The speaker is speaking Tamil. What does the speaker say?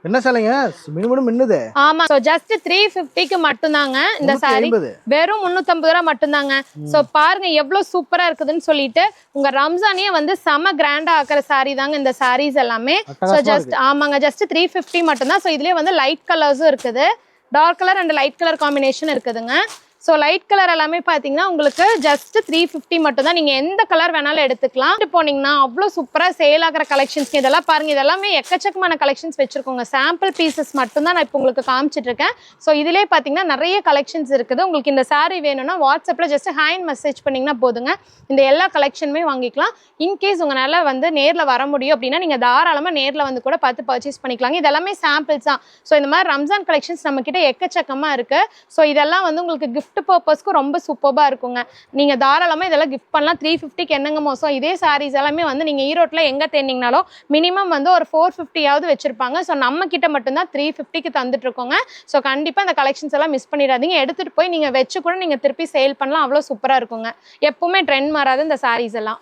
என்ன சேலைங்க மினிமம் மின்னுது? ஆமா, சோ ஜஸ்ட் 350க்கு மட்டும் தாங்க இந்த சாரி. வெறும் 350 ரூபாய் மட்டும் தாங்க. சோ பாருங்க எவ்வளவு சூப்பரா இருக்குதுன்னு சொல்லிட்டு உங்க ரம்ஜானியே வந்து செம கிராண்டா ஆக்குற சாரி தாங்க இந்த சாரீஸ் எல்லாமே. சோ ஜஸ்ட் ஆமாங்க, ஜஸ்ட் 350 மட்டும் தான். சோ இதுலயே வந்து லைட் கலர்ஸும் இருக்குது, dark colour and light colour combination இருக்குதுங்க. ஸோ லைட் கலர் எல்லாமே பார்த்தீங்கன்னா உங்களுக்கு ஜஸ்ட் 350 மட்டும் தான். நீங்கள் எந்த கலர் வேணாலும் எடுத்துக்கலாம். போனீங்கன்னா அவ்வளோ சூப்பராக சேல் ஆகிற கலெக்ஷன்ஸ் இதெல்லாம் பாருங்கள். இதெல்லாமே எக்கச்சக்கமான கலெக்ஷன்ஸ் வச்சுருக்கோங்க. சாம்பிள் பீசஸ் மட்டும் தான் நான் இப்போ உங்களுக்கு காமிச்சிட்டு இருக்கேன். ஸோ இதிலே பார்த்தீங்கன்னா நிறைய கலெக்ஷன்ஸ் இருக்குது. உங்களுக்கு இந்த சாரீ வேணும்னா வாட்ஸ்அப்பில் ஜஸ்ட் ஹேண்ட் மெசேஜ் பண்ணிங்கன்னா போதுங்க, இந்த எல்லா கலெக்ஷனுமே வாங்கிக்கலாம். இன்கேஸ் உங்களால் வந்து நேரில் வர முடியும் அப்படின்னா நீங்கள் தாராளமாக நேரில் வந்து கூட பார்த்து பர்ச்சேஸ் பண்ணிக்கலாங்க. இதெல்லாமே சாம்பிள்ஸ் தான். ஸோ இந்த மாதிரி ரம்ஜான் கலெக்ஷன்ஸ் நம்மக்கிட்ட எக்கச்சக்கமாக இருக்குது. ஸோ இதெல்லாம் வந்து உங்களுக்கு கிஃப்ட் பர்பஸ்க்கு ரொம்ப சூப்பராக இருக்குங்க. நீங்கள் தாராளமாக இதெல்லாம் கிஃப்ட் பண்ணலாம். 350க்கு என்னங்க மோசம். இதே சாரீஸ் எல்லாமே வந்து நீங்கள் ஈரோட்டில் எங்கே தேடிங்கனாலும் மினிமம் வந்து ஒரு 450யாவது வச்சுருப்பாங்க. ஸோ நம்ம கிட்ட மட்டும்தான் 350க்கு தந்துட்டு இருக்கோங்க. ஸோ கண்டிப்பாக இந்த கலெக்ஷன்ஸ் எல்லாம் மிஸ் பண்ணிடாதீங்க. எடுத்துகிட்டு போய் நீங்கள் வச்சு கூட நீங்கள் திருப்பி சேல் பண்ணலாம். அவ்வளோ சூப்பராக இருக்குங்க. எப்பவுமே ட்ரெண்ட் மாறாது இந்த சாரீஸ் எல்லாம்.